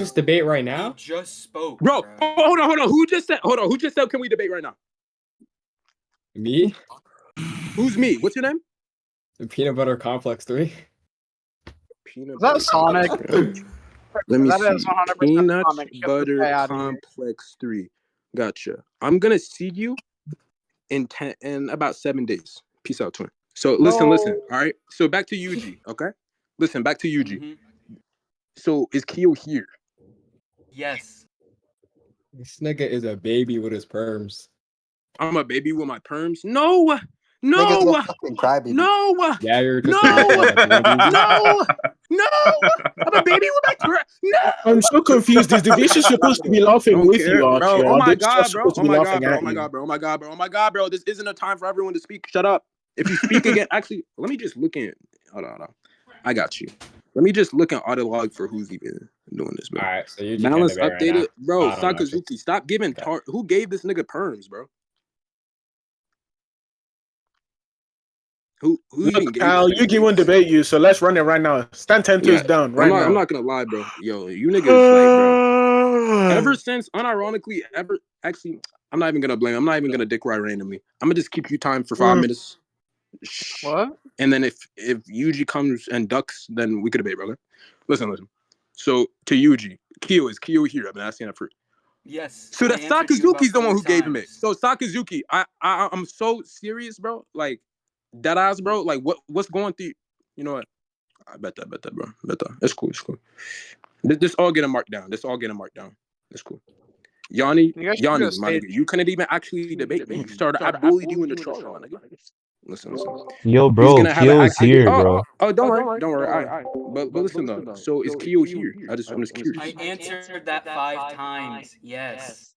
this debate right We now? just spoke, Bro, hold on. Who just said can we debate right now? Me? Who's me? What's your name? The Peanut Butter Complex 3. Peanut Is that butter. Sonic? Let me That see. is 100% Peanut Sonic. Get this butter guy out of here. complex 3. Gotcha. I'm gonna see you in about 7 days. Peace out, twin. So listen. All right. So back to Yugi. Okay. Listen. Back to Yugi. Mm-hmm. So is Kyo here? Yes. This nigga is a baby with his perms. I'm a baby with my perms. No. Nigga's a fucking crybaby. No. Yeah, you're just No. a baby. No. I'm a baby with my perms. No. I'm so confused. Is the VC supposed to be laughing with you, Archie? bro? Oh Or my they're god, just bro! supposed to Oh be my laughing god, bro! at Oh my you? god, bro! Oh my god, bro! Oh my god, bro! This isn't a time for everyone to speak. Shut up. If you speak again, actually, let me just look in. Hold on. I got you. Let me just look in auto log for who's even doing this, bro. All right, so you Balance can't debate updated, right now. bro. I don't know if Sakazuki, it's- stop giving Who gave this nigga perms, bro? Who even Look, gave Al, this nigga Yugi perms? won't debate you, so let's run it right now. Stand 10 toes down right now. I'm not gonna lie, bro. Yo, you niggas like, bro. Ever since, unironically, actually, I'm not even gonna blame. I'm not even gonna dick ride randomly. I'm gonna just keep you time for 5 minutes. What? And then if Yuji comes and ducks, then we could debate, brother. Listen. So to Yuji, Kyo here. I've been asking that for. Yes. So that Sakazuki's the one who gave him it. times. So Sakazuki, I'm so serious, bro. Like that ass, bro. Like what's going through? You know what? I bet that, bro. Bet that. It's cool. This all getting marked down. It's cool. Yanni, my nigga, you couldn't even actually debate me. You started, I bullied you in the troll, my nigga. Listen. Yo, bro, Kyo is here, bro. Oh, don't worry. All right. But listen though. So is Kyo here? I'm just curious. I answered that 5 times. Yes.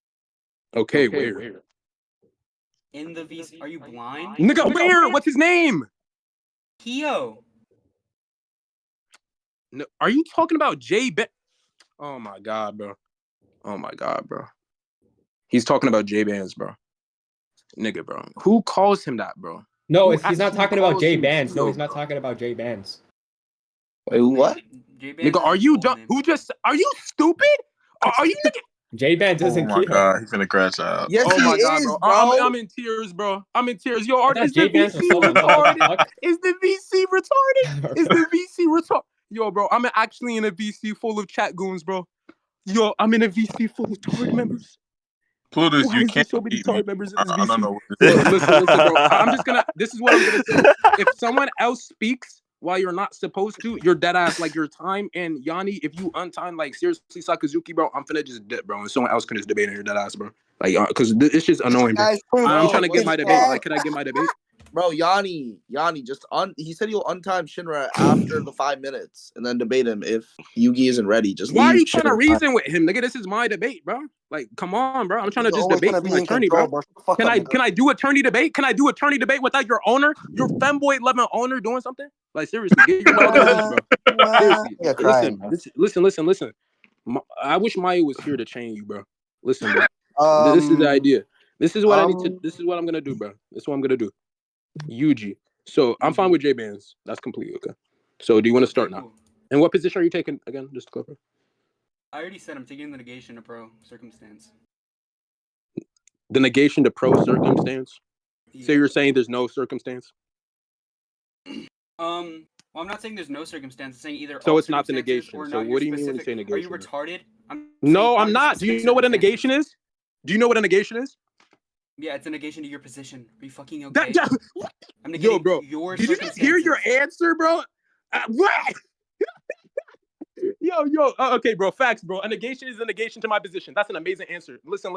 Okay, where? In the VC. Are you blind? Nigga, where? What's his name? Kyo. No, are you talking about J Ben? Oh my god, bro. He's talking about J Bands, bro. Nigga, bro. Who calls him that, bro? No, he's not talking about J Bands. No, he's not talking about J Bands. Wait, what? Nigga, are you dumb? Are you stupid? Are you nigga? J Bands isn't Oh my Kyo. god, he's gonna crash out. Yes, Oh my he god, is, bro. bro. I'm in tears, bro. I'm in tears. Yo, I thought is the J-Bands was VC someone else. What the retarded? fuck? Is the VC retarded? Is the VC retarded? Yo, bro, I'm actually in a VC full of chat goons, bro. Yo, I'm in a VC full of Tard members. Plutus, Why you is there can't so many beat me. Tard members in this I don't VC? know what Yo, this is. listen, bro. This is what I'm gonna say. If someone else speaks while you're not supposed to, you're dead ass like your time. And Yanni, if you untime, like seriously, Sakazuki, bro, I'm finna just dip, bro. And someone else can just debate in your dead ass, bro. Like, cause it's just annoying, bro. I'm trying to get my debate. Like, can I get my debate? Bro, Yanni, just he said he'll untime Shinra after the 5 minutes and then debate him if Yugi isn't ready. Just why are leave you trying to Shinra reason with him, nigga? This is my debate, bro. Like, come on, bro. I'm trying to just debate for my attorney, bro. Can I do attorney debate? Can I do attorney debate without your owner, your femboy 11 owner doing something? Like, seriously, get your dog in the bench, bro. Seriously, listen. I wish Maya was here to train you, bro. Listen, bro. This is the idea. This is what I need to. This is what I'm gonna do, bro. This is what I'm gonna do. Yuji. So I'm fine with J Bands. That's completely okay. So do you want to start now? And what position are you taking again? Just to clarify. I already said I'm taking the negation to pro circumstance. The negation to pro circumstance. Yeah. So you're saying there's no circumstance? Well, I'm not saying there's no circumstance. I'm saying either. So it's not the negation. So what do you mean when you say negation? Are you retarded? No, I'm not. Do you know what a negation is? Do you know what a negation is? Yeah, it's a negation to your position. Are you fucking okay? I'm Yo, bro. Did you just hear your answer, bro? What? Yo. Okay, bro. Facts, bro. A negation is a negation to my position. That's an amazing answer. Listen.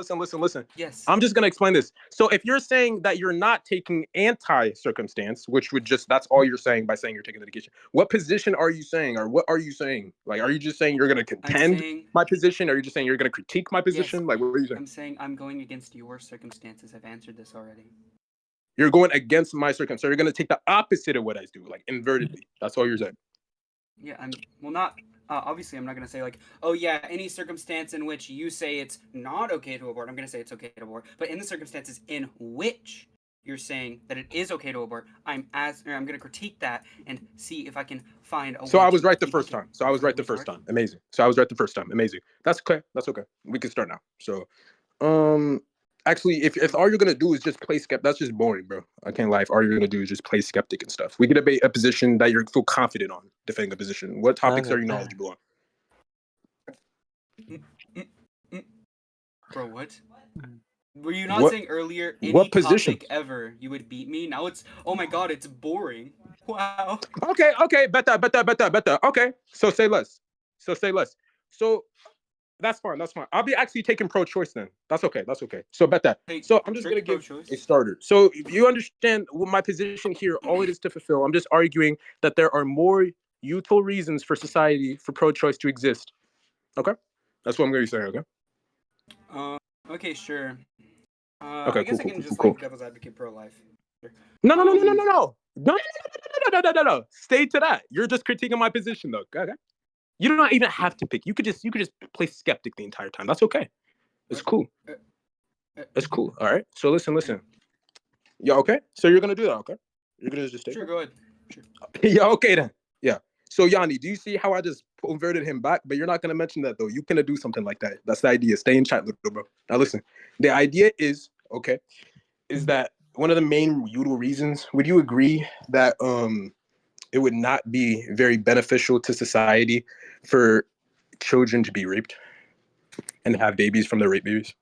Yes. I'm just gonna explain this. So if you're saying that you're not taking anti-circumstance, which would that's all you're saying by saying you're taking the negation. What position are you saying, or what are you saying? Like, are you just saying you're gonna contend my position, or are you just saying you're gonna critique my position? Yes, like, what are you saying? I'm saying I'm going against your circumstances. I've answered this already. You're going against my circumstance. So you're gonna take the opposite of what I do, like invertedly. That's all you're saying. Yeah, obviously, I'm not going to say like, oh yeah, any circumstance in which you say it's not okay to abort, I'm going to say it's okay to abort. But in the circumstances in which you're saying that it is okay to abort, I'm gonna critique that and see if I can find a So way I was to right the keep first it time. So I was right the first time. Amazing. So I was right the first time. Amazing. That's okay. That's okay. We can start now. So, actually, if all you're gonna do is just play skeptic, that's just boring, bro. I can't lie. If all you're gonna do is just play skeptic and stuff, we can debate a position that you feel confident on, defending a position. What topics are you knowledgeable on? Bro, what? Were you not What- saying earlier any what position? topic ever you would beat me? Now it's, oh my god, it's boring. Wow. Okay, bet that. Okay, so say less. So that's fine. I'll be actually taking pro-choice then. That's okay. So bet that. Hey, So I'm just gonna strict give pro-choice. a starter. So you understand what my position here, all it is to fulfill. I'm just arguing that there are more useful reasons for society for pro-choice to exist. Okay? That's what I'm gonna be saying, okay? Okay, sure. Okay, I guess I cool. can just Cool. like devil's advocate pro-life. Sure. No. Stay to that. You're just critiquing my position though. Okay? You don't even have to pick. You could just play skeptic the entire time. That's okay. It's cool. It's cool. All right. So listen. Yeah, okay. So you're gonna do that, okay? You're gonna just take Sure, it? go ahead. Sure. Yeah, okay then. Yeah. So Yanni, do you see how I just converted him back? But you're not gonna mention that though. You cannot do something like that. That's the idea. Stay in chat, little bro. Now listen. The idea is that one of the main usual reasons. Would you agree that it would not be very beneficial to society for children to be raped and have babies from the rape babies?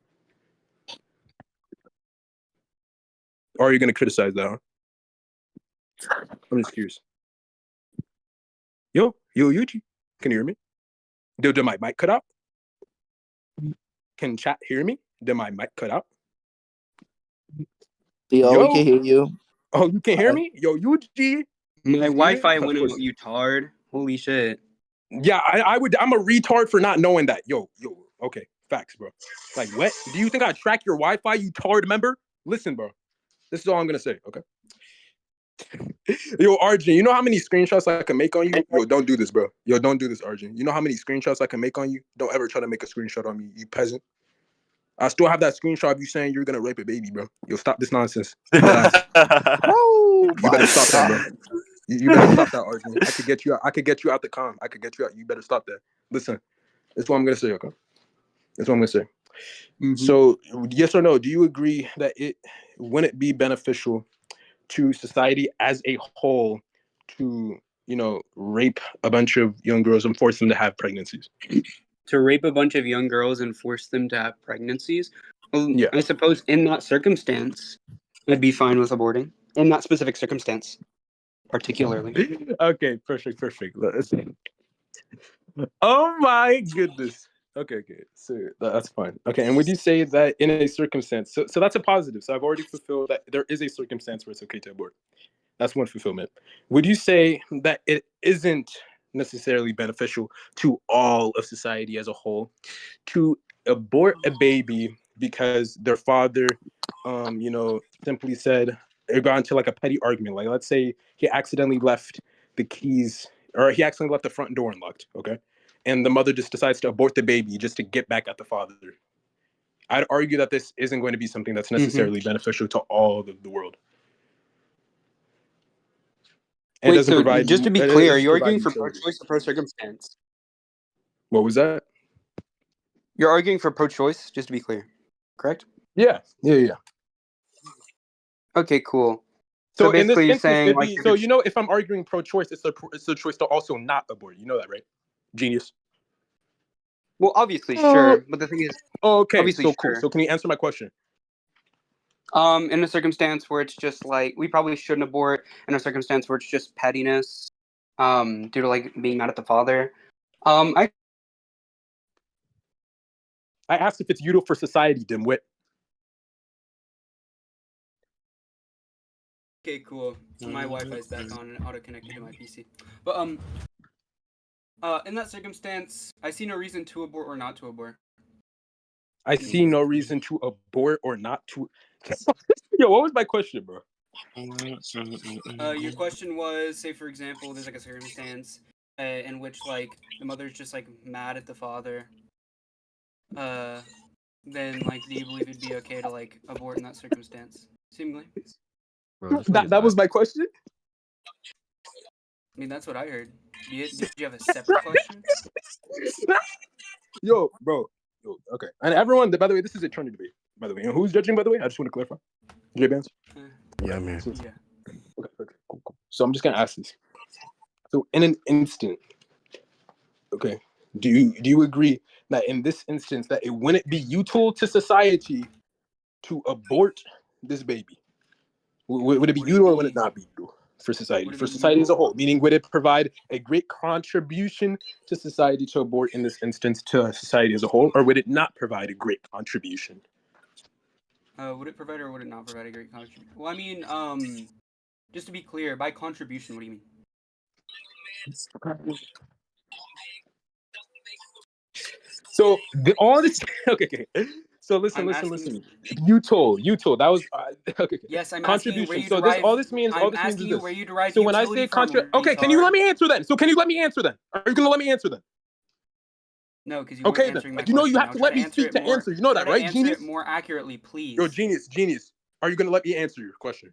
Or are you gonna criticize that? Huh? I'm just curious. Yo, Yugi, can you hear me? Did my mic cut out? Can chat hear me? Did my mic cut out? Yo, we can hear you. Oh, you can hear me? Yo, Yugi. My Wi-Fi went out, you tard. Holy shit. Yeah, I'm a retard for not knowing that. Yo. Okay, facts, bro. Like, what? Do you think I track your Wi-Fi, you tard member? Listen, bro. This is all I'm gonna say, okay? Yo, Arjun, you know how many screenshots I can make on you? Yo, don't do this, bro. Yo, don't do this, Arjun. You know how many screenshots I can make on you? Don't ever try to make a screenshot on me, you peasant. I still have that screenshot of you saying you're gonna rape a baby, bro. Yo, stop this nonsense. Oh, you better stop that, bro. You better stop that, Arjun. I could get you out. I could get you out the com. I could get you out. You better stop that. Listen, that's what I'm gonna say, okay? That's what I'm gonna say. Mm-hmm. So, yes or no? Do you agree that it wouldn't be beneficial to society as a whole to, rape a bunch of young girls and force them to have pregnancies? To rape a bunch of young girls and force them to have pregnancies? Well, yeah. I suppose in that circumstance, I'd be fine with aborting. In that specific circumstance, particularly. Okay, perfect. Oh my goodness. Okay. So that's fine. Okay, and would you say that in a circumstance, so that's a positive. So I've already fulfilled that there is a circumstance where it's okay to abort. That's one fulfillment. Would you say that it isn't necessarily beneficial to all of society as a whole to abort a baby because their father, simply said, it got into like a petty argument. Like, let's say he accidentally left the keys, or he accidentally left the front door unlocked, okay? And the mother just decides to abort the baby just to get back at the father. I'd argue that this isn't going to be something that's necessarily beneficial to all of the world. And wait, doesn't so provide, just to be clear, you're arguing for pro-choice or pro-circumstance? What was that? You're arguing for pro-choice, just to be clear, correct? Yeah. Okay, cool. So basically, in this you're instance, saying, like, if I'm arguing pro-choice, it's a choice to also not abort. You know that, right? Genius. Well, obviously, sure. But the thing is, okay, obviously, so sure. cool. So can you answer my question? In a circumstance where it's just like we probably shouldn't abort, in a circumstance where it's just pettiness, due to like being mad at the father. I asked if it's useful for society, dimwit. Okay, cool. So my Wi-Fi is back on and auto-connected to my PC. But in that circumstance, I see no reason to abort or not to abort. I see no reason to abort or not to. Yo, what was my question, bro? Your question was, say for example, there's like a circumstance in which like the mother's just like mad at the father. Then like, do you believe it'd be okay to like abort in that circumstance? Seemingly. Bro, That was my question. I mean, that's what I heard. Did you have a separate question? Yo, bro. Yo, okay. And everyone, by the way, this is a attorney debate, by the way. And who's judging, by the way? I just want to clarify. J-Bands? Yeah, man. Yeah. Okay, cool. So I'm just going to ask this. So in an instant, okay, do you agree that in this instance that it wouldn't be useful to society to abort this baby? Would it be useful or would it not be useful for society? For society as a whole, meaning would it provide a great contribution to society to abort in this instance to society as a whole, or would it not provide a great contribution? Would it provide or would it not provide a great contribution? Well, I mean, just to be clear, by contribution, what do you mean? So all this, okay. So listen. You told. That was okay. Yes, I'm contribution. Asking you so derive, this all this means asking you is where this. you derive So when I say okay, can you let me answer then? So can you let me answer then? Are you gonna let me answer then? No, because you okay weren't answering then. my question. You have to let me speak to answer. You know that, right, genius? Answer it more accurately, please. Yo, genius. Are you gonna let me answer your question?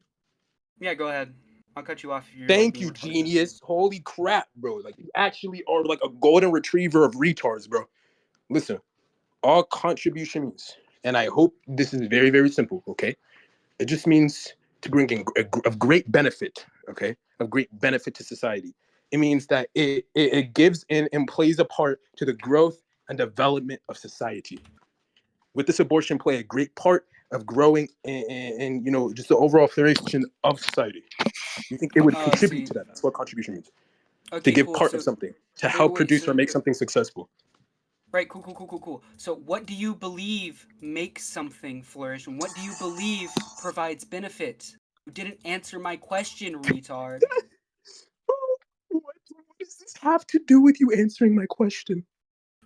Yeah, go ahead. I'll cut you off. If you're Thank you, genius. Holy crap, bro! Like you actually are like a golden retriever of retards, bro. Listen, all contribution means, and I hope this is very, very simple. Okay, it just means to bring in of great benefit. Okay, of great benefit to society. It means that it gives and plays a part to the growth and development of society. With this, abortion play a great part of growing and just the overall flourishing of society. You think it would contribute to that? That's what contribution means. Okay, to give cool. part of something, to help produce or make something successful. Right, cool. So what do you believe makes something flourish, and what do you believe provides benefit? You didn't answer my question, retard. What does this have to do with you answering my question?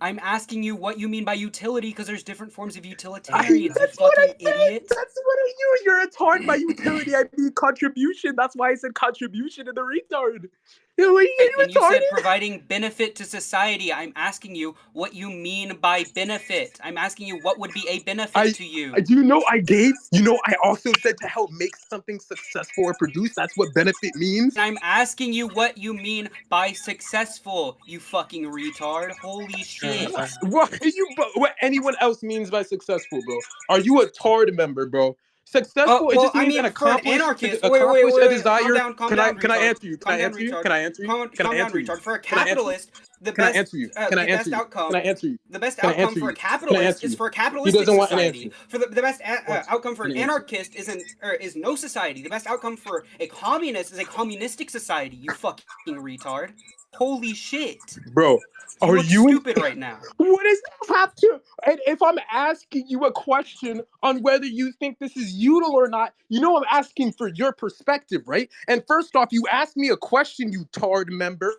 I'm asking you what you mean by utility, because there's different forms of utilitarians, you fucking idiot. That's what I knew. You're retarded by utility. I mean contribution. That's why I said contribution in the retard. And you said providing benefit to society. I'm asking you what you mean by benefit. I'm asking you what would be a benefit to you. I also said to help make something successful or produce. That's what benefit means. I'm asking you what you mean by successful, you fucking retard. Holy shit. What anyone else means by successful, bro? Are you a TARD member, bro? Successful, it just means an accomplish a desire. Can I answer you? Can I answer you? Can I answer you? Can I answer you? For a capitalist, the best outcome for a capitalist is for a capitalistic society. For the best outcome for an anarchist is no society. The best outcome for a communist is a communistic society. You fucking retard. Holy shit. Bro, are you stupid right now? What does that have to? And if I'm asking you a question on whether you think this is util or not, I'm asking for your perspective, right? And first off, you asked me a question, you TARD member.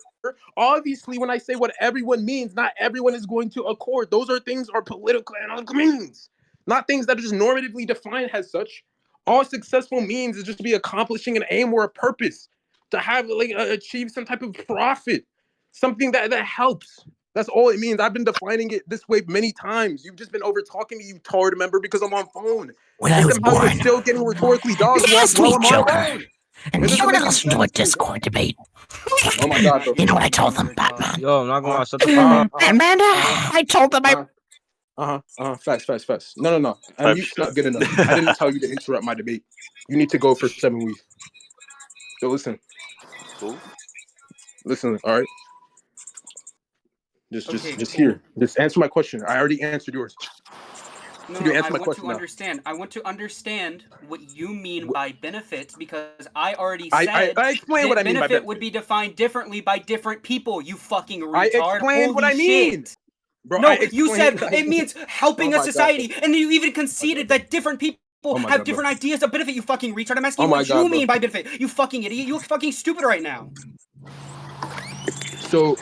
Obviously, when I say what everyone means, not everyone is going to accord. Those are things are political and means, not things that are just normatively defined as such. All successful means is just to be accomplishing an aim or a purpose, to have achieve some type of profit, something that helps. That's all it means. I've been defining it this way many times. You've just been over talking to you, TARD member, because I'm on phone. When I was born, you're still getting rhetorically dogs while I'm on phone. And you want to listen to a Discord debate? Oh my god, bro. You know what I told them, Batman? Yo, I'm not gonna shut the fuck up. Amanda, I told them Fast. No. Mute's not good enough. I didn't tell you to interrupt my debate. You need to go for 7 weeks. So listen. Cool. Listen, all right? Just here. Just answer my question. I already answered yours. No, I want to understand what you mean by benefits, because I already said I explained what I mean by benefit would be defined differently by different people, you fucking retard. I explained what I mean. Bro, no, you said it means helping a society, and you even conceded that different people have different ideas of benefit, you fucking retard. I'm asking you what you mean by benefit, you fucking idiot. You look fucking stupid right now. So,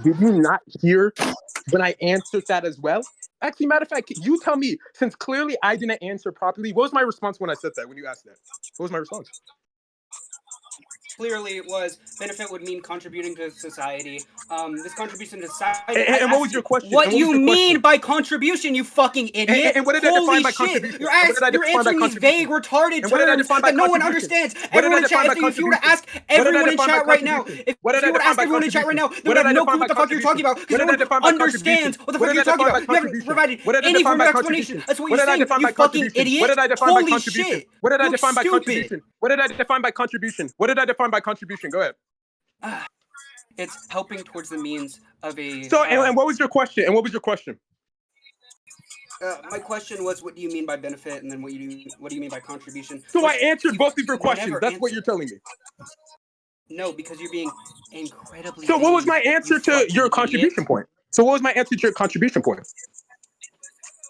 did you not hear when I answered that as well? Actually, matter of fact, you tell me, since clearly I didn't answer properly, what was my response when I said that, when you asked that? What was my response? clearly was benefit would mean contributing to society. This contribution to society. And what was your question? What you mean by contribution, you fucking idiot? And what did I define by shit. contribution? You're answering these vague, retarded terms that no one understands. Everyone in chat, if you were to ask everyone in chat right now, they would have no clue what the fuck you're talking about because no one understands what the fuck you're talking about. You haven't provided any form of explanation. That's what you're saying, you fucking idiot. What did I define by Holy contribution? shit. What did I define by Stupid. contribution? What did I define by contribution? What did I define by contribution? Go ahead. It's helping towards the means of a. So, and what was your question? And what was your question? My question was, what do you mean by benefit, and then what do you mean by contribution? So I answered both of your questions. That's what you're telling me. No, because you're being incredibly. So what was my answer to your contribution point? So what was my answer to your contribution point?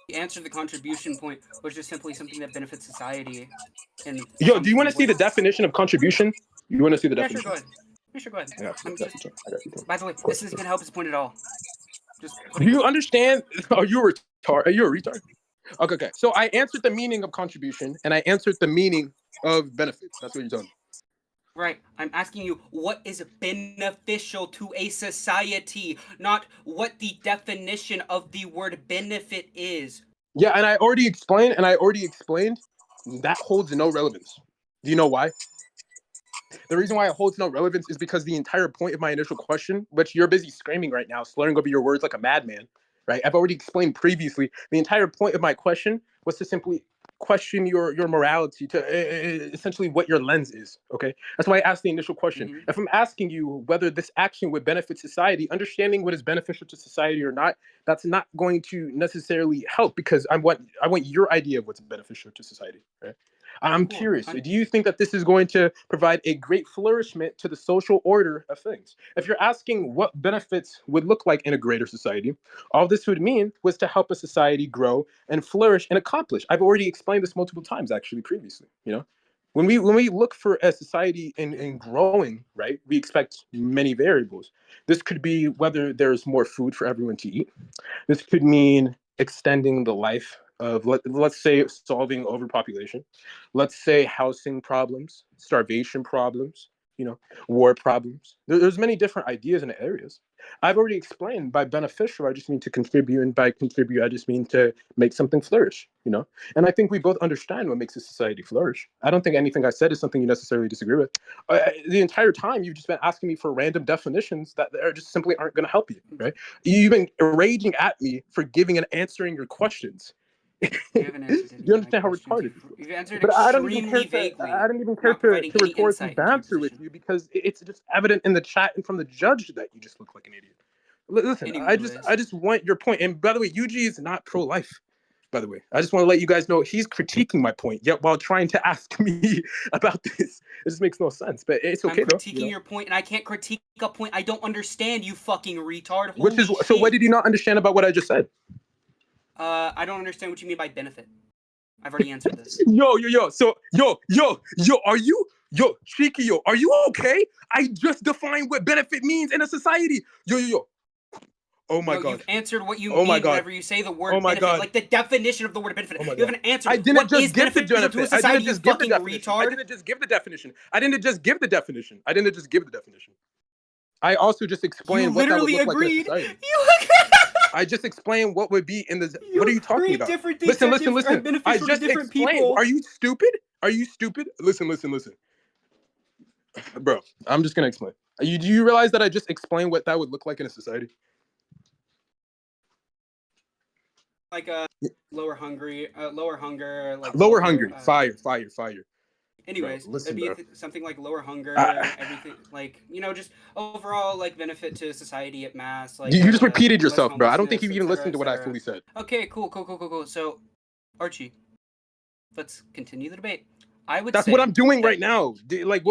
The answer to the contribution point was just simply something that benefits society. Yo, do you want to see the definition of contribution? You want to see the definition? Sure, go ahead. Yeah, sure, go ahead. I got you. By the way, this isn't gonna help his point at all. Do you understand? Are you a retard? Are you a retard? Okay. So I answered the meaning of contribution, and I answered the meaning of benefits. That's what you're telling me. Right. I'm asking you what is beneficial to a society, not what the definition of the word benefit is. Yeah, and I already explained that holds no relevance. Do you know why? The reason why it holds no relevance is because the entire point of my initial question, which you're busy screaming right now, slurring over your words like a madman, right? I've already explained previously. The entire point of my question was to simply question your morality, to essentially what your lens is, okay? That's why I asked the initial question. Mm-hmm. If I'm asking you whether this action would benefit society, understanding what is beneficial to society or not, that's not going to necessarily help because I want your idea of what's beneficial to society, right? I'm curious, do you think that this is going to provide a great flourishment to the social order of things? If you're asking what benefits would look like in a greater society, all this would mean was to help a society grow and flourish and accomplish. I've already explained this multiple times, actually, previously. You know, when we look for a society in growing, right, we expect many variables. This could be whether there's more food for everyone to eat. This could mean extending the life of, let's say, solving overpopulation. Let's say housing problems, starvation problems, war problems. There's many different ideas and areas. I've already explained by beneficial, I just mean to contribute, and by contribute, I just mean to make something flourish, And I think we both understand what makes a society flourish. I don't think anything I said is something you necessarily disagree with. The entire time, you've just been asking me for random definitions that are just simply aren't going to help you, right? You've been raging at me for giving and answering your questions. You understand how retarded it is? You've answered but extremely vaguely. I don't even care to rhetorically banter with you because it's just evident in the chat and from the judge that you just look like an idiot. Listen, I just want your point. And by the way, Yugi is not pro-life. By the way, I just want to let you guys know he's critiquing my point, yet while trying to ask me about this. It just makes no sense, but it's okay. I'm critiquing your point, and I can't critique a point I don't understand, you fucking retard. So what did you not understand about what I just said? I don't understand what you mean by benefit. I've already answered this. So, are you, Cheeky, are you okay? I just defined what benefit means in a society. Oh my God. You've answered what you mean whenever you say the word benefit. Like the definition of the word benefit. You haven't answered I didn't what just is give the beneficial to a society, you fucking retard. I didn't just give the definition. I didn't just give the definition. I also just explained what that would look like in society. I just explained what would be in the. What are you talking about? Listen. I just explained. People. Are you stupid? Listen. Bro, I'm just gonna explain. Do you realize that I just explained what that would look like in a society? Like lower hunger, like lower hunger, fire. Anyways, it'd be something like lower hunger, everything, like, just overall, like, benefit to society at mass. Like, you just repeated yourself, bro. I don't think you even listened to what I fully said. Okay, cool. So, Archie, let's continue the debate. That's what I'm doing right now.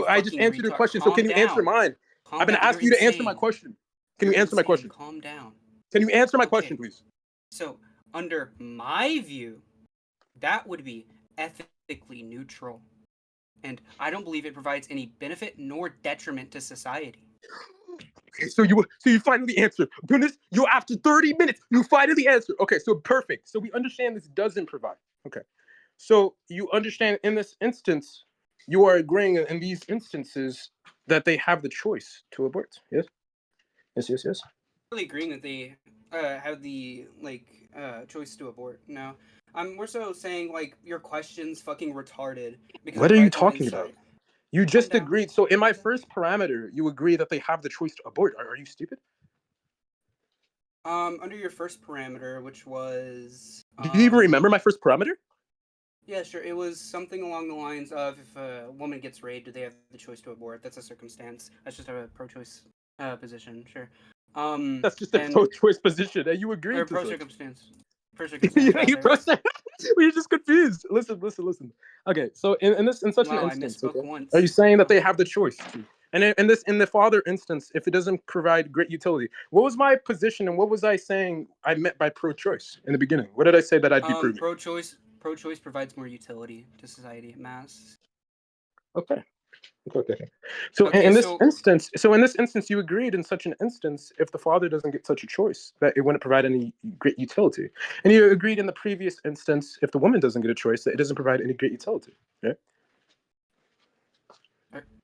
I just answered your question, so can you answer mine? I've been asking you to answer my question. Can you answer my question? Calm down. Can you answer my question, please? So, under my view, that would be ethically neutral. And I don't believe it provides any benefit nor detriment to society. Okay, so you finally answered. Goodness, after 30 minutes, you finally answered. Okay, so perfect. So we understand this doesn't provide. Okay. So you understand in this instance, you are agreeing in these instances, that they have the choice to abort. Yes. Yes. I'm really agreeing that they have the choice to abort. No, I'm more so saying like your question's fucking retarded. Because what are you talking about? You just agreed. So in my first parameter, you agree that they have the choice to abort. Are you stupid? Under your first parameter, which was... Do you even remember my first parameter? Yeah, sure. It was something along the lines of if a woman gets raped, do they have the choice to abort? That's a circumstance. That's just a pro-choice position, sure. That's just a pro-choice position, and you agreed to pro-circumstance. Pro-circumstance, We're just confused. Listen. Okay, so in such an instance, I misspoke once. are you saying that they have the choice to? And in the father instance, if it doesn't provide great utility, what was my position and what was I saying I meant by pro-choice in the beginning? What did I say that I'd be proving? Pro-choice provides more utility to society at mass. Okay. So in this instance, you agreed in such an instance, if the father doesn't get such a choice, that it wouldn't provide any great utility. And you agreed in the previous instance, if the woman doesn't get a choice, that it doesn't provide any great utility. Right?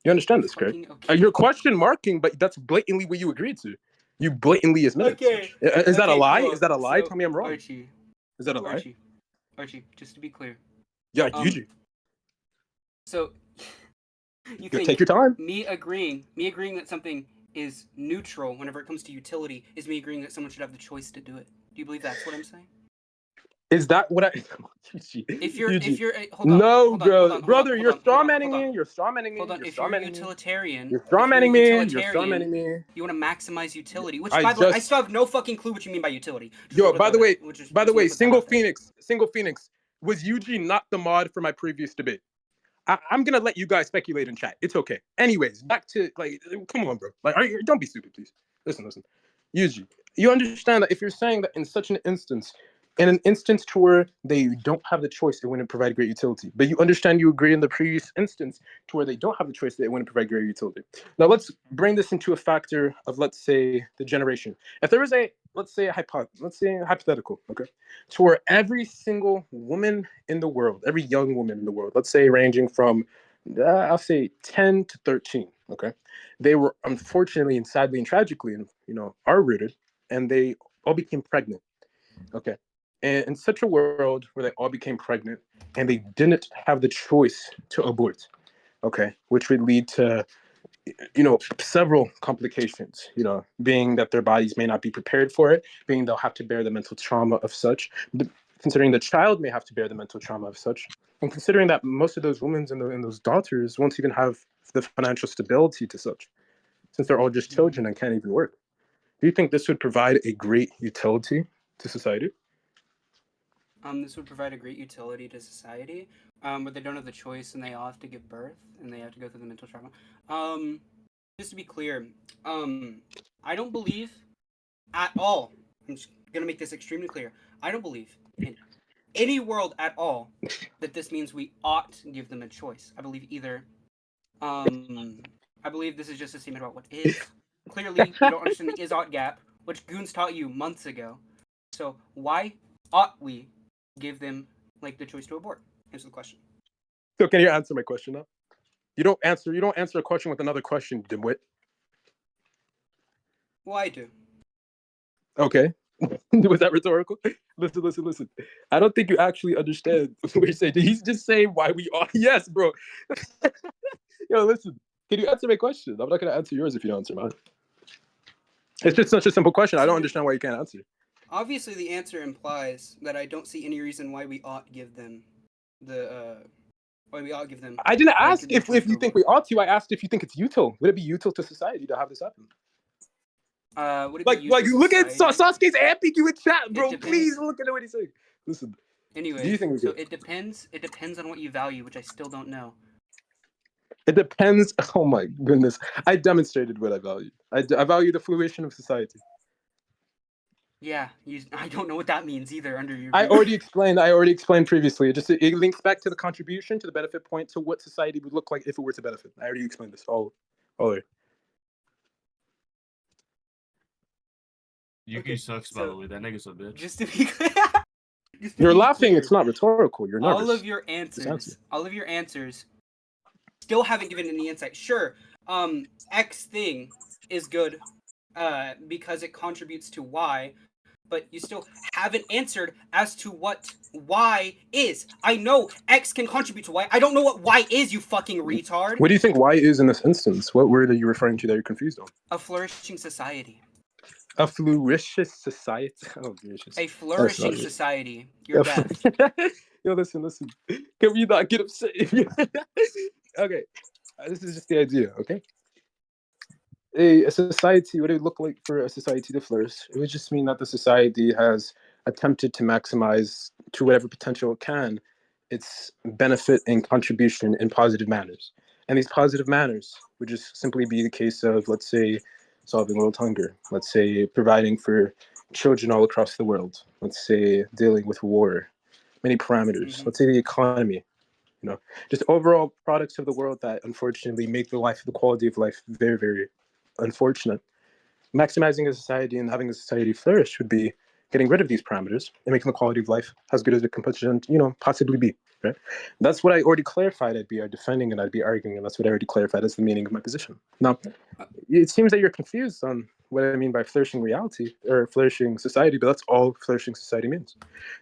You understand this, correct? Okay. You're question marking, but that's blatantly what you agreed to. You blatantly admitted. Okay. Is that a lie? Cool. Is that a lie? So, Tell me I'm wrong. Archie. Is that a lie? Archie, just to be clear. Yeah, Yugi. So, you think take your time. Me agreeing that something is neutral whenever it comes to utility is me agreeing that someone should have the choice to do it. Do you believe that's what I'm saying? Is that what I? If you're brother, you're strawmanning me. You're strawmanning me. Hold on. If you're utilitarian, you're strawmanning me. You're strawmanning me. You want to maximize utility, which by the way, I still have no fucking clue what you mean by utility. By the way, single Phoenix, was Yugi not the mod for my previous debate? I'm gonna let you guys speculate in chat. It's okay. Anyways, back to come on, bro. Don't be stupid, please. Listen. Yugi, you understand that if you're saying that in such an instance to where they don't have the choice, it wouldn't provide great utility. But you understand, you agree in the previous instance to where they don't have the choice, that it wouldn't provide great utility. Now let's bring this into a factor of, let's say, the generation. If there is a hypothetical, okay, to where every single woman in the world, every young woman in the world, let's say ranging from I'll say 10 to 13, okay, they were unfortunately and sadly and tragically, are rooted, and they all became pregnant, okay. And in such a world where they all became pregnant and they didn't have the choice to abort, okay, which would lead to, several complications, being that their bodies may not be prepared for it, being they'll have to bear the mental trauma of such, considering the child may have to bear the mental trauma of such, and considering that most of those women and those daughters won't even have the financial stability to such, since they're all just children and can't even work. Do you think this would provide a great utility to society? This would provide a great utility to society, but they don't have the choice and they all have to give birth and they have to go through the mental trauma. Just to be clear, I don't believe at all, I'm just going to make this extremely clear, I don't believe in any world at all that this means we ought to give them a choice. I believe either, I believe this is just a statement about what is. Clearly, you don't understand the is-ought gap, which Goons taught you months ago. So why ought we give them the choice to abort? Answer the question. So can you answer my question now? You don't answer a question with another question, dimwit. Well, I do. Okay. Was that rhetorical? Listen. I don't think you actually understand what you're saying. Did he just say why we are? Yes, bro. Yo, listen. Can you answer my question? I'm not gonna answer yours if you don't answer mine. It's just such a simple question. I don't understand why you can't answer. Obviously, the answer implies that I don't see any reason why we ought give them I didn't ask if you think we ought to. I asked if you think it's util. Would it be util to society to have this happen? Would it be look at Sasuke's ambiguous chat, bro. Please look at what he's saying. Listen. Anyway, do you think so it depends. It depends on what you value, which I still don't know. It depends. Oh my goodness! I demonstrated what I value. I value the fruition of society. Yeah, I don't know what that means either. Under your I already explained previously. It links back to the contribution, to the benefit point, to what society would look like if it were to benefit. I already explained this all. Yugi sucks, by the way. That nigga's a bitch. Just to be clear, you're laughing. Clear. It's not rhetorical. You're nervous. All of your answers still haven't given any insight. Sure, X thing is good because it contributes to Y, but you still haven't answered as to what Y is. I know X can contribute to Y. I don't know what Y is, you fucking retard. What do you think Y is in this instance? What word are you referring to that you're confused on? A flourishing society. A flourishing society? Oh, gracious. A flourishing society. You're deaf. Yo, listen. Can we not get upset? Okay. This is just the idea, okay? A society, what it would look like for a society to flourish, it would just mean that the society has attempted to maximize to whatever potential it can its benefit and contribution in positive manners. And these positive manners would just simply be the case of, let's say, solving world hunger, let's say providing for children all across the world, let's say dealing with war, many parameters, let's say the economy, just overall products of the world that unfortunately make the quality of life very, very unfortunate. Maximizing a society and having a society flourish would be getting rid of these parameters and making the quality of life as good as it can possibly be. Right? That's what I already clarified I'd be defending and I'd be arguing, and that's what I already clarified as the meaning of my position. Now, it seems that you're confused on what I mean by flourishing reality or flourishing society, but that's all flourishing society means.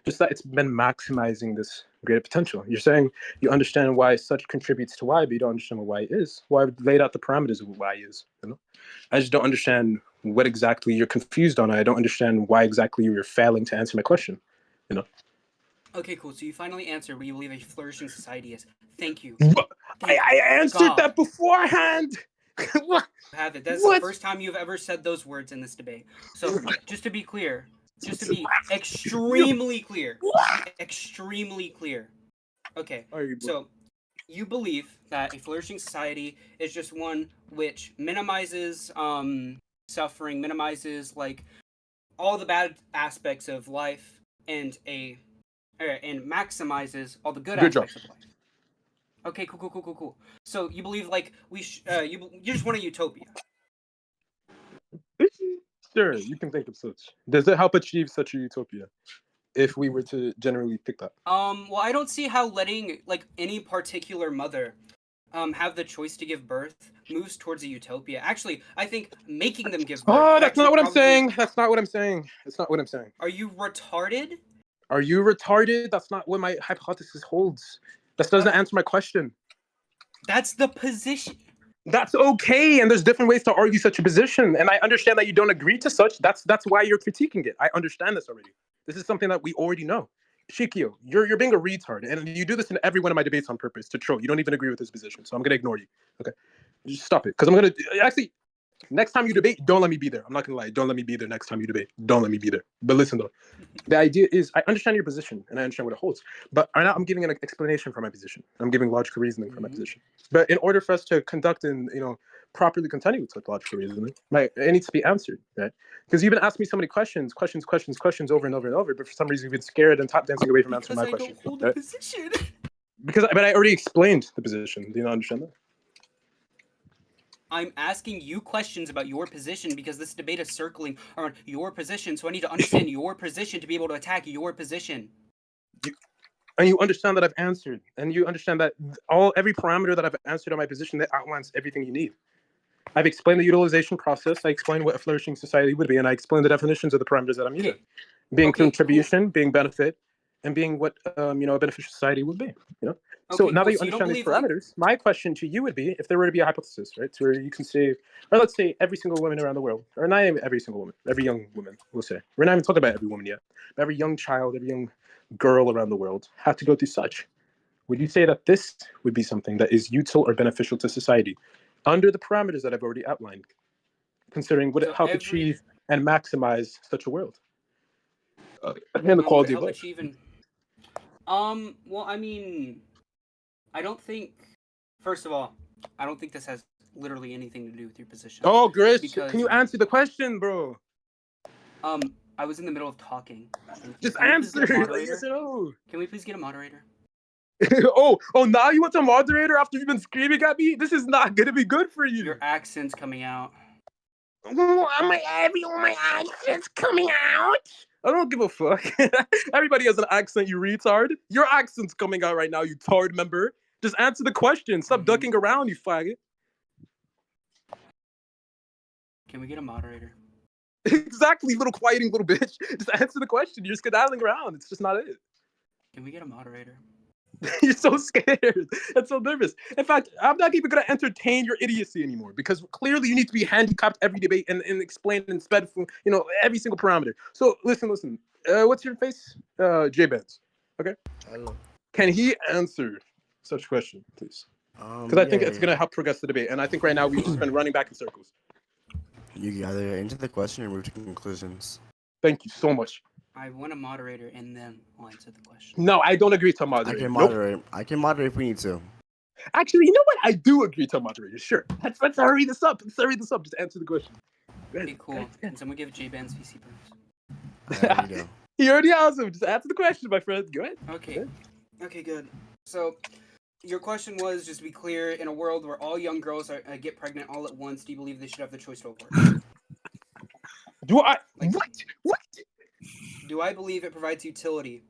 Just that it's been maximizing this greater potential. You're saying you understand why such contributes to Y, but you don't understand what Y is. Well, I've laid out the parameters of what Y is. I just don't understand what exactly you're confused on. I don't understand why exactly you're failing to answer my question. Okay, cool. So you finally answered what you believe a flourishing society is. Thank you. I answered that beforehand. What? Have it. That's the first time you've ever said those words in this debate. So just to be clear, just to be extremely clear, Okay, so you believe that a flourishing society is just one which minimizes suffering, minimizes like all the bad aspects of life, and maximizes all the good aspects of life. Okay, cool. So you believe like you just want a utopia. Sure, you can think of such. Does it help achieve such a utopia if we were to generally pick that? Well, I don't see how letting like any particular mother have the choice to give birth moves towards a utopia. Actually, I think making them give birth. Oh, that's not what I'm saying. That's not what I'm saying. Are you retarded? Are you retarded? That's not what my hypothesis holds. That doesn't answer my question. That's the position. That's okay, and there's different ways to argue such a position, and I understand that you don't agree to such. That's why you're critiquing it. I understand this already. This is something that we already know. Shikio, you're being a retard, and you do this in every one of my debates on purpose to troll. You don't even agree with this position, so I'm gonna ignore you. Okay, just stop it, because I'm gonna actually. Next time you debate, don't let me be there. I'm not gonna lie. Don't let me be there next time you debate. Don't let me be there. But listen though, the idea is I understand your position and I understand what it holds. But right now I'm giving an explanation for my position. I'm giving logical reasoning for my position. But in order for us to conduct and properly continue with such logical reasoning, right, it needs to be answered, right? Because you've been asking me so many questions over and over and over. But for some reason you've been scared and tap dancing away from answering my question. Because I don't hold a position. But I already explained the position. Do you not understand that? I'm asking you questions about your position because this debate is circling around your position, so I need to understand your position to be able to attack your position. And you understand that I've answered, and you understand that every parameter that I've answered on my position that outlines everything you need. I've explained the utilization process. I explained what a flourishing society would be, and I explained the definitions of the parameters that I'm using, being contribution, being benefit, and being what a beneficial society would be. So now that you understand these parameters, my question to you would be, if there were to be a hypothesis, right, where you can say, or let's say every single woman around the world, or not every single woman, every young woman, we'll say. We're not even talking about every woman yet, but every young child, every young girl around the world have to go through such. Would you say that this would be something that is useful or beneficial to society under the parameters that I've already outlined, considering would it help achieve and maximize such a world? And the quality of life. Well, I mean, I don't think, first of all, I don't think this has literally anything to do with your position. Oh, Grish, can you answer the question, bro? I was in the middle of talking. Just answer. Yes or no? Can we please get a moderator? oh, now you want a moderator after you've been screaming at me? This is not gonna be good for you. Your accent's coming out. My accent's coming out. I don't give a fuck. Everybody has an accent, you retard. Your accent's coming out right now, you tard member. Just answer the question. Stop ducking around, you faggot. Can we get a moderator? Exactly, little quieting little bitch. Just answer the question. You're skedaddling around. It's just not it. Can we get a moderator? You're so scared and so nervous. In fact, I'm not even going to entertain your idiocy anymore because clearly you need to be handicapped every debate and explain and sped for, every single parameter. So listen. What's your face? J-Benz. Okay. Hello. Can he answer such question, please? Because I think it's going to help progress the debate. And I think right now we've just been running back in circles. You either answer the question or move to conclusions. Thank you so much. I want a moderator and then I'll answer the question. No, I don't agree to moderate. I can moderate. Nope. I can moderate if we need to. Actually, you know what? I do agree to moderator. Sure. Let's hurry this up. Just answer the question. Okay, cool. Can someone give J-Bands VC perms? There you go. He already has them. Just answer the question, my friend. Go ahead. Okay. Okay, good. So, your question was, just to be clear, in a world where all young girls get pregnant all at once, do you believe they should have the choice to abort? Do I? What? Do I believe it provides utility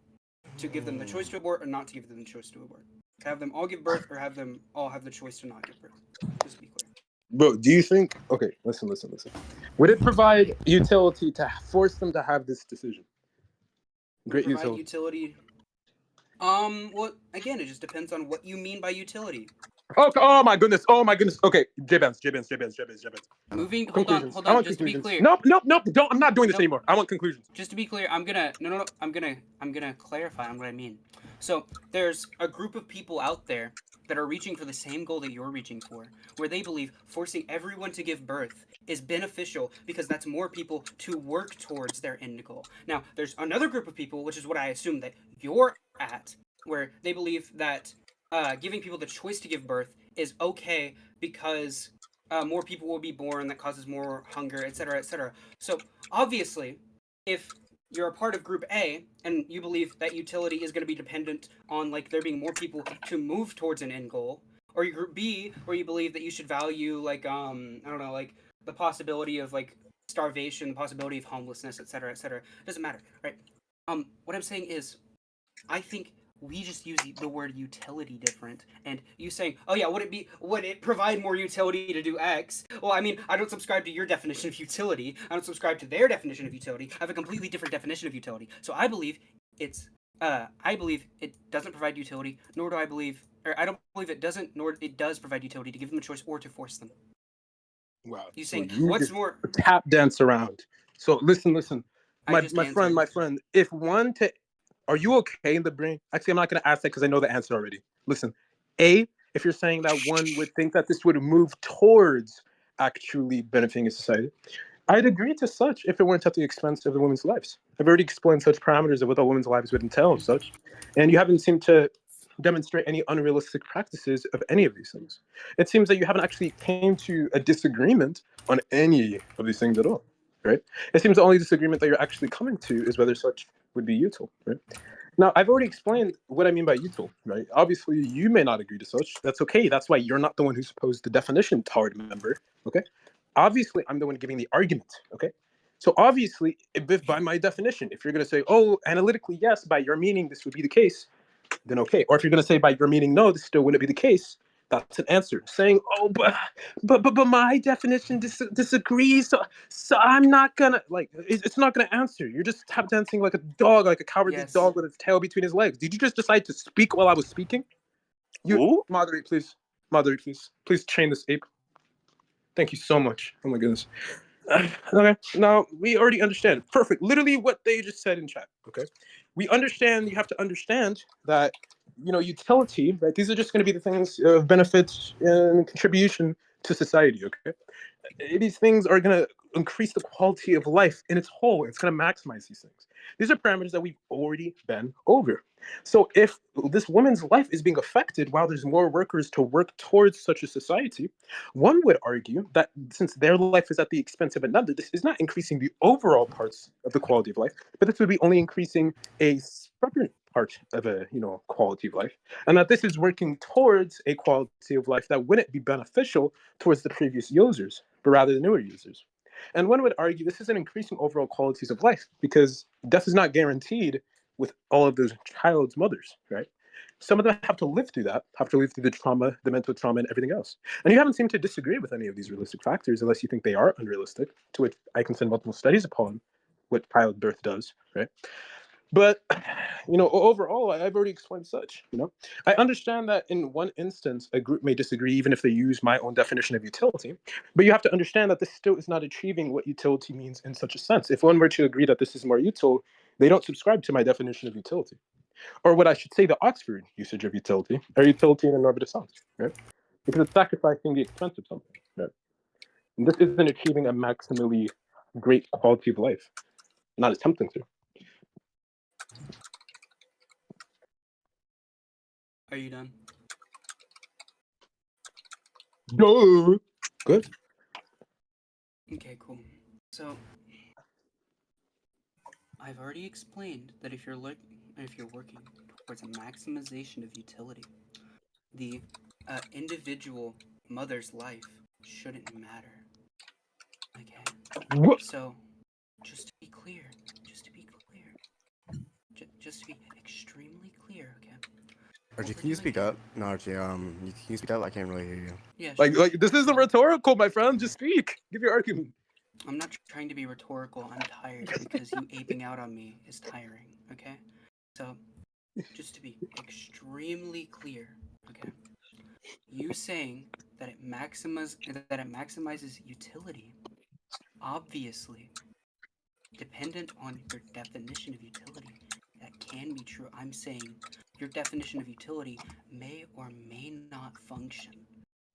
to give them the choice to abort or not to give them the choice to abort? To have them all give birth or have them all have the choice to not give birth? Just to be clear. Bro, do you think... Okay, listen. Would it provide utility to force them to have this decision? Great utility. Well, again, it just depends on what you mean by utility. Okay. Oh my goodness. Okay, J-Bands. Moving. Hold on. Just to be clear. Nope. Don't. I'm not doing this anymore. I want conclusions. Just to be clear, I'm gonna clarify on what I mean. So there's a group of people out there that are reaching for the same goal that you're reaching for, where they believe forcing everyone to give birth is beneficial because that's more people to work towards their end goal. Now, there's another group of people, which is what I assume that you're at, where they believe that giving people the choice to give birth is okay because more people will be born, that causes more hunger, etc., etc. So, obviously, if you're a part of Group A and you believe that utility is going to be dependent on there being more people to move towards an end goal, or you Group B where you believe that you should value I don't know, the possibility of starvation, the possibility of homelessness, etc., etc. Doesn't matter, right? What I'm saying is, I think we just use the word utility different, and you saying, oh yeah, would it provide more utility to do X? Well, I mean, I don't subscribe to your definition of utility. I don't subscribe to their definition of utility. I have a completely different definition of utility. So I believe it doesn't provide utility, nor do I believe, or I don't believe it doesn't, nor it does provide utility to give them a choice or to force them. Wow. You saying, what's more? Tap dance around. So listen. My friend, if one to... Are you okay in the brain? Actually, I'm not going to ask that because I know the answer already. Listen, if you're saying that one would think that this would move towards actually benefiting a society, I'd agree to such if it weren't at the expense of the women's lives. I've already explained such parameters of what the women's lives would entail of such, and you haven't seemed to demonstrate any unrealistic practices of any of these things. It seems that you haven't actually came to a disagreement on any of these things at all, right? It seems the only disagreement that you're actually coming to is whether such would be util, right? Now, I've already explained what I mean by util, right? Obviously, you may not agree to such. That's okay. That's why you're not the one who's posed the definition, Tard member, okay? Obviously, I'm the one giving the argument, okay? So obviously, if by my definition, if you're going to say, oh, analytically, yes, by your meaning, this would be the case, then okay. Or if you're going to say by your meaning, no, this still wouldn't be the case, that's an answer. Saying, oh, but my definition disagrees, so I'm not gonna it's not gonna answer. You're just tap dancing like a dog, like a cowardly dog with its tail between his legs. Did you just decide to speak while I was speaking? You moderate, please. Moderate, please. Please chain this ape. Thank you so much. Oh my goodness. Okay. Now we already understand. Perfect. Literally what they just said in chat. Okay. We understand. You have to understand that utility, right? These are just going to be the things of benefit and contribution to society, okay? These things are going to increase the quality of life in its whole. It's going to maximize these things. These are parameters that we've already been over. So if this woman's life is being affected while there's more workers to work towards such a society, one would argue that since their life is at the expense of another, this is not increasing the overall parts of the quality of life, but this would be only increasing a separate part of a quality of life, and that this is working towards a quality of life that wouldn't be beneficial towards the previous users, but rather the newer users. And one would argue this is an increasing overall qualities of life because death is not guaranteed with all of those child's mothers, right? Some of them have to live through that, have to live through the trauma, the mental trauma, and everything else. And you haven't seemed to disagree with any of these realistic factors, unless you think they are unrealistic, to which I can send multiple studies upon what childbirth does, right? But, overall, I've already explained such, I understand that in one instance, a group may disagree even if they use my own definition of utility, but you have to understand that this still is not achieving what utility means in such a sense. If one were to agree that this is more util, they don't subscribe to my definition of utility. Or what I should say, the Oxford usage of utility, or utility in a normative sense, right? Because it's sacrificing the expense of something, right? And this isn't achieving a maximally great quality of life, not attempting to. Are you done? No. Good. Okay, cool. So, I've already explained that if you're working towards a maximization of utility, the individual mother's life shouldn't matter. Okay. What? So, just to be clear, just to be extremely clear, okay? Archie, can you speak up? No, Archie, can you speak up? I can't really hear you. Yeah, sure. Like this isn't rhetorical, my friend. Just speak. Give your argument. I'm not trying to be rhetorical. I'm tired because you aping out on me is tiring, okay? So, just to be extremely clear, okay? You saying that it maximizes utility, obviously, dependent on your definition of utility, that can be true. I'm saying your definition of utility may or may not function,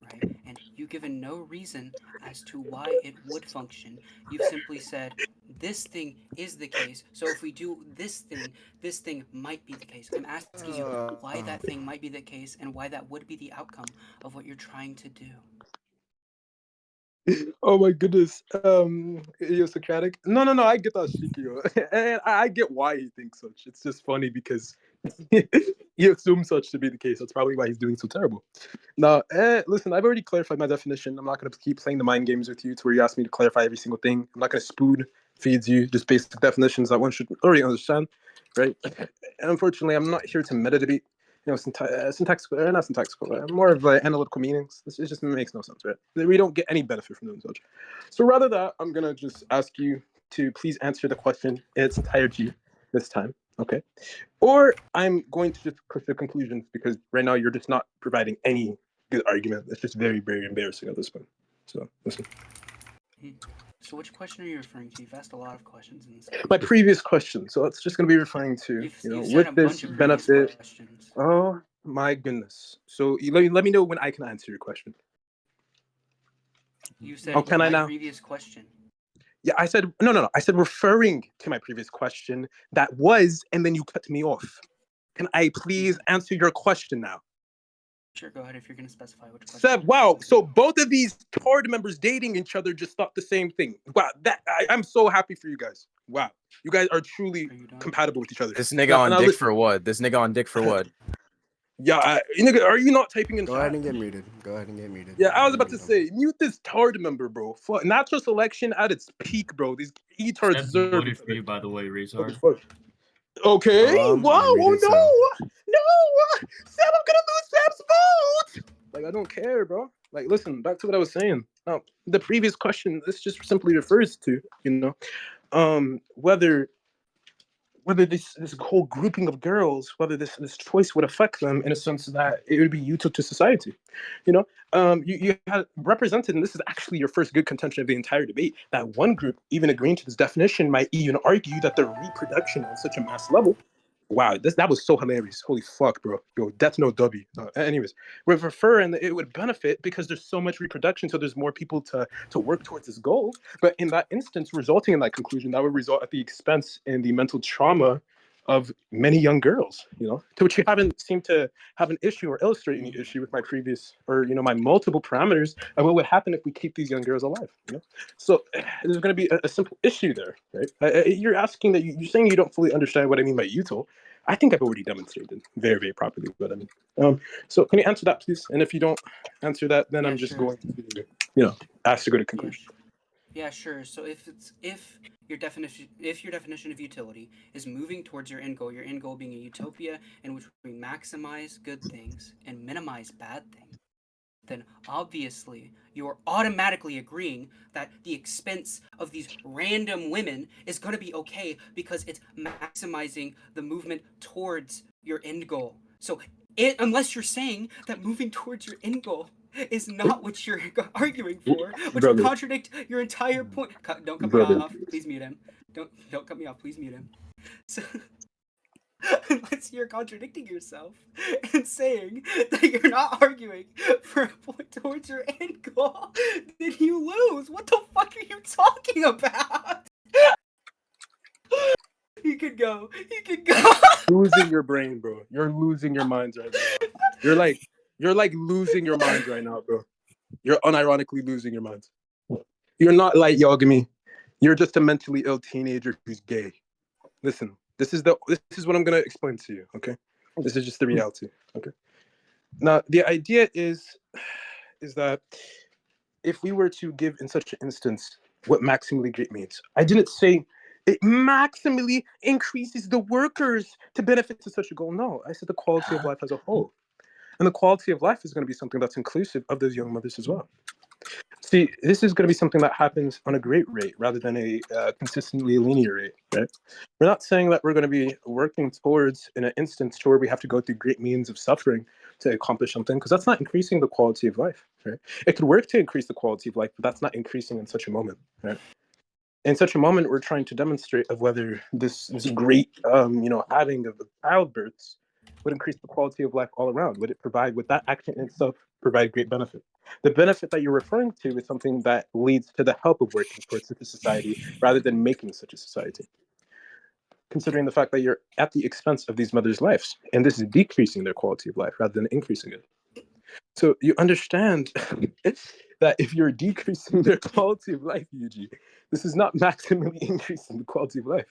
right? And you've given no reason as to why it would function. You've simply said, this thing is the case, so if we do this thing might be the case. I'm asking you why that thing might be the case and why that would be the outcome of what you're trying to do. Oh my goodness. Idiosyncratic. No, I get that, Shikio. And I get why he thinks such. It's just funny because he assumes such to be the case. That's probably why he's doing so terrible. Now, listen, I've already clarified my definition. I'm not going to keep playing the mind games with you to where you ask me to clarify every single thing. I'm not going to spoon feed you just basic definitions that one should already understand, right? And unfortunately, I'm not here to meta debate. Syntaxical, not syntaxical, more of analytical meanings. It just makes no sense, right? We don't get any benefit from doing such. So rather that, I'm gonna just ask you to please answer the question in its entirety this time, okay? Or I'm going to just push the conclusions because right now you're just not providing any good argument. It's just very, very embarrassing at this point. So listen. So which question are you referring to? You've asked a lot of questions in this. My previous question. So it's just going to be referring to, with this benefit. Questions. Oh my goodness. So let me know when I can answer your question. You said my previous question. Yeah, I said no. I said referring to my previous question. That was, and then you cut me off. Can I please answer your question now? Sure, go ahead if you're going to specify which question. Seb, wow, so both of these board members dating each other just thought the same thing. Wow, I'm so happy for you guys. Wow, you guys are truly compatible with each other. This nigga on dick for what? This nigga on dick for what? Yeah, nigga, are you not typing in chat? Go ahead and get muted. Yeah, I was about to say, mute this tard member, bro. Natural selection at its peak, bro. These e-tards deserve voted for you, by the way, retard. Okay, wow, oh no, Sam, I'm gonna lose Sam's vote. Like, I don't care, bro. Like, listen, back to what I was saying. Now, the previous question, this just simply refers to, whether this whole grouping of girls, whether this choice would affect them in a sense that it would be useful to society. You had represented, and this is actually your first good contention of the entire debate, that one group, even agreeing to this definition, might even argue that the reproduction on such a mass level. Wow, that was so hilarious. Holy fuck, bro. Yo, that's no W. Anyways, we refer and it would benefit because there's so much reproduction, so there's more people to work towards this goal. But in that instance, resulting in that conclusion, that would result at the expense and the mental trauma of many young girls, to which you haven't seemed to have an issue or illustrate any issue with my previous or, my multiple parameters of what would happen if we keep these young girls alive, So there's going to be a simple issue there, right? You're asking that you're saying you don't fully understand what I mean by util. I think I've already demonstrated very, very properly what I mean. So can you answer that, please? And if you don't answer that, then I'm just going to, ask to go to conclusion. Yeah, sure. So if your definition of utility is moving towards your end goal being a utopia in which we maximize good things and minimize bad things, then obviously you're automatically agreeing that the expense of these random women is going to be okay because it's maximizing the movement towards your end goal. So unless you're saying that moving towards your end goal is not what you're arguing for, which would contradict your entire point. Don't cut me off. Please mute him. Don't cut me off. Please mute him. So unless you're contradicting yourself and saying that you're not arguing for a point towards your end goal, then you lose. What the fuck are you talking about? You could go. Losing your brain, bro. You're losing your minds right now. You're like losing your minds right now, bro. You're unironically losing your minds. You're not like Yogami. You're just a mentally ill teenager who's gay. Listen, this is what I'm gonna explain to you. Okay, this is just the reality. Okay. Now the idea is that if we were to give in such an instance what maximally great means, I didn't say it maximally increases the workers to benefit to such a goal. No, I said the quality of life as a whole. And the quality of life is going to be something that's inclusive of those young mothers as well. See, this is going to be something that happens on a great rate rather than a consistently linear rate, right? We're not saying that we're going to be working towards in an instance where we have to go through great means of suffering to accomplish something, because that's not increasing the quality of life, right? It could work to increase the quality of life, but that's not increasing in such a moment, right? In such a moment, we're trying to demonstrate of whether this great, adding of childbirths would increase the quality of life all around. Would that action in itself provide great benefit? The benefit that you're referring to is something that leads to the help of working towards such a society rather than making such a society. Considering the fact that you're at the expense of these mothers' lives, and this is decreasing their quality of life rather than increasing it. So you understand that if you're decreasing their quality of life, Yugi, this is not maximally increasing the quality of life.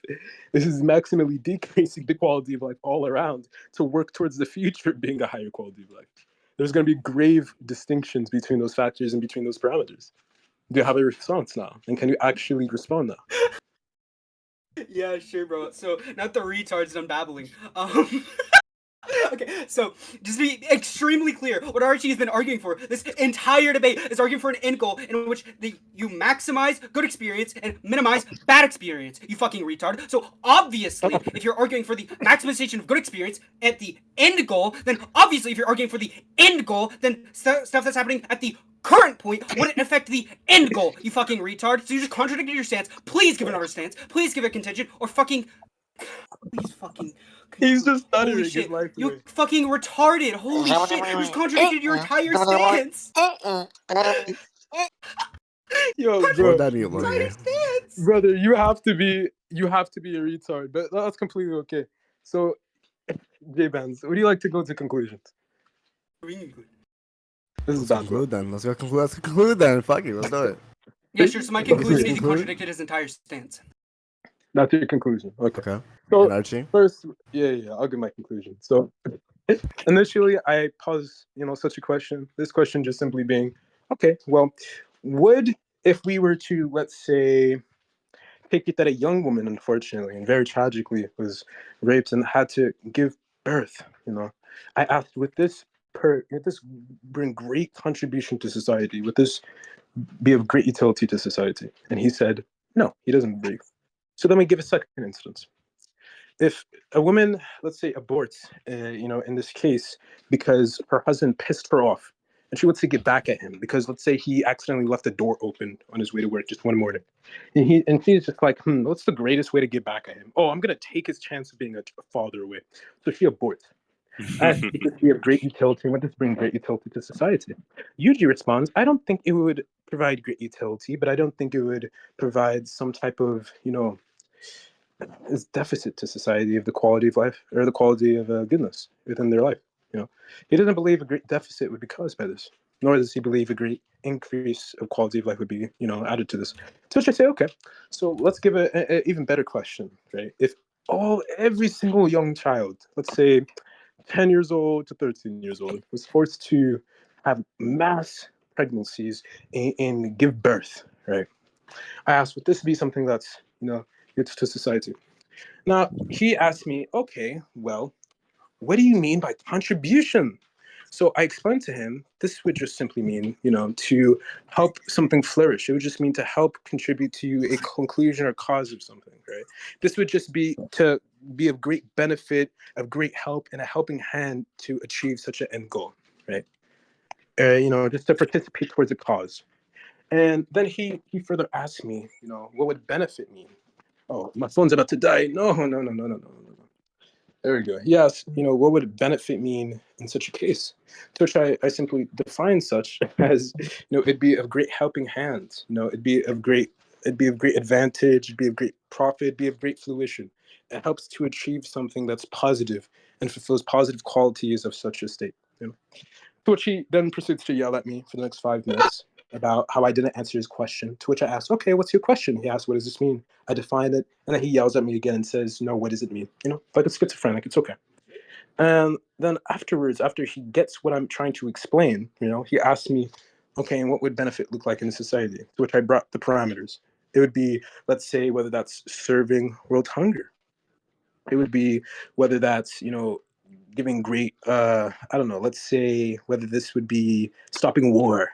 This is maximally decreasing the quality of life all around to work towards the future being a higher quality of life. There's going to be grave distinctions between those factors and between those parameters. Do you have a response now? And can you actually respond now? Yeah, sure, bro. So, not the retard's done babbling. Okay, so just to be extremely clear, what Archie has been arguing for this entire debate is arguing for an end goal in which you maximize good experience and minimize bad experience, you fucking retard. So obviously, if you're arguing for the maximization of good experience at the end goal, then obviously if you're arguing for the end goal, then stuff that's happening at the current point wouldn't affect the end goal, you fucking retard. So you just contradicted your stance. Please give another stance. Please give a contingent, or fucking... Please fucking... He's just stuttering his life you away. Fucking retarded. Holy shit. You just contradicted your entire stance. Yo, bro. Brother, you have to be a retard, but that's completely okay. So, J-Bands, would you like to go to conclusions? This is Let's conclude then. Let's conclude then. Fuck it, let's do it. Yeah, sure. So my conclusion is he contradicted his entire stance. That's your conclusion. Okay. So, Archie? First, yeah, I'll give my conclusion. So, initially, I posed, such a question. This question just simply being, okay, well, if we were to, let's say, take it that a young woman, unfortunately, and very tragically, was raped and had to give birth, I asked, would this bring great contribution to society? Would this be of great utility to society? And he said, no, he doesn't believe. So then we give a second instance. If a woman, let's say, aborts, in this case, because her husband pissed her off, and she wants to get back at him because, let's say, he accidentally left the door open on his way to work just one morning, and she's just like, what's the greatest way to get back at him? Oh, I'm gonna take his chance of being a father away. So she aborts. Would this be of great utility? Would this bring great utility to society? Yuji responds, I don't think it would provide great utility, but I don't think it would provide some type of, is deficit to society of the quality of life or the quality of goodness within their life. He doesn't believe a great deficit would be caused by this, nor does he believe a great increase of quality of life would be, added to this. To which I say, okay, so let's give an even better question, right? If every single young child, let's say 10 years old to 13 years old, was forced to have mass pregnancies and give birth, right? I asked, would this be something that's, useful to society? Now, he asked me, okay, well, what do you mean by contribution? So I explained to him, this would just simply mean, to help something flourish. It would just mean to help contribute to a conclusion or cause of something, right? This would just be to be of great benefit, of great help, and a helping hand to achieve such an end goal, right? Just to participate towards a cause. And then he further asked me, what would benefit mean? Oh, my phone's about to die. No. There we go. Yes, what would benefit mean in such a case? To which I simply define such as, it'd be of great helping hand. It'd be of great advantage, it'd be of great profit, it'd be of great fruition. It helps to achieve something that's positive and fulfills positive qualities of such a state. To which he then proceeds to yell at me for the next 5 minutes about how I didn't answer his question. To which I asked, okay, what's your question? He asked, what does this mean? I defined it, and then he yells at me again and says, no, what does it mean? Like a schizophrenic, it's okay. And then afterwards, after he gets what I'm trying to explain, he asks me, okay, and what would benefit look like in society? To which I brought the parameters. It would be, let's say, whether that's serving world hunger. It would be whether that's, giving great, I don't know, let's say whether this would be stopping war,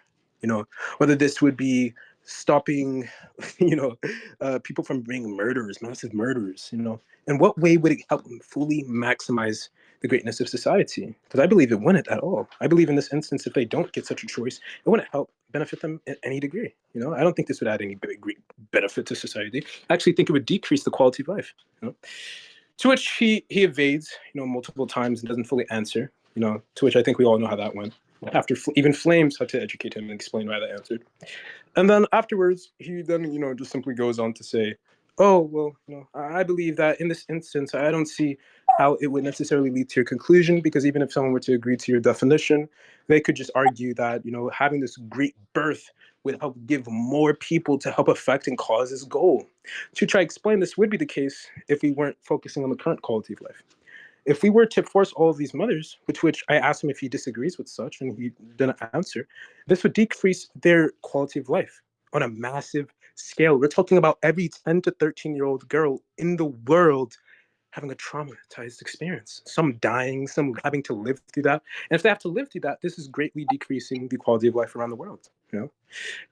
whether this would be stopping, people from being murderers, massive murderers, in what way would it help them fully maximize the greatness of society? Because I believe it wouldn't at all. I believe in this instance, if they don't get such a choice, it wouldn't help benefit them in any degree. I don't think this would add any great benefit to society. I actually think it would decrease the quality of life. To which he evades, multiple times and doesn't fully answer, to which I think we all know how that went. After even Flames had to educate him and explain why that answered. And then afterwards, he then, just simply goes on to say, oh, well, I believe that in this instance, I don't see how it would necessarily lead to a conclusion, because even if someone were to agree to your definition, they could just argue that, having this great birth would help give more people to help affect and cause this goal. To try to explain, this would be the case if we weren't focusing on the current quality of life. If we were to force all of these mothers, which I asked him if he disagrees with such, and he didn't answer, this would decrease their quality of life on a massive scale. We're talking about every 10 to 13-year-old girl in the world having a traumatized experience, some dying, some having to live through that. And if they have to live through that, this is greatly decreasing the quality of life around the world.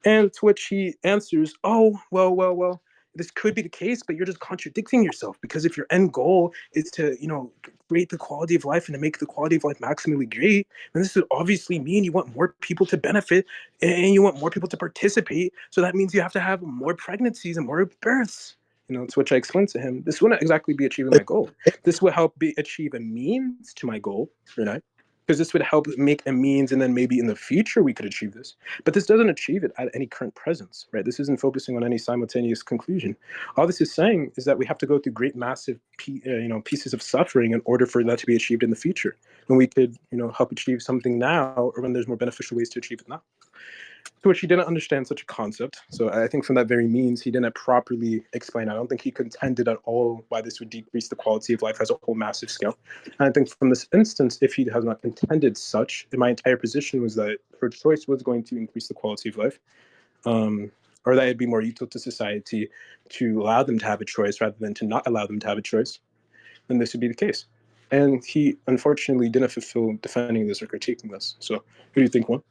And to which he answers, oh, well, this could be the case, but you're just contradicting yourself, because if your end goal is to, create the quality of life and to make the quality of life maximally great, then this would obviously mean you want more people to benefit and you want more people to participate. So that means you have to have more pregnancies and more births. To which I explained to him, this wouldn't exactly be achieving my goal. This would help achieve a means to my goal, right? Because this would help make a means, and then maybe in the future we could achieve this. But this doesn't achieve it at any current presence, right? This isn't focusing on any simultaneous conclusion. All this is saying is that we have to go through great, massive, pieces of suffering in order for that to be achieved in the future. When we could, help achieve something now, or when there's more beneficial ways to achieve it now. To which he didn't understand such a concept. So I think from that very means, he didn't properly explain. I don't think he contended at all why this would decrease the quality of life as a whole massive scale. And I think from this instance, if he has not contended such, my entire position was that her choice was going to increase the quality of life, or that it'd be more useful to society to allow them to have a choice rather than to not allow them to have a choice, then this would be the case. And he unfortunately didn't fulfill defending this or critiquing this. So who do you think won?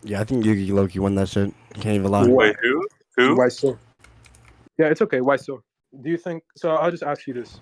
Yeah, I think Yugi Loki won that shit. Can't even lie. Wait, who? Why so? Yeah, it's okay. Why so? Do you think so? I'll just ask you this.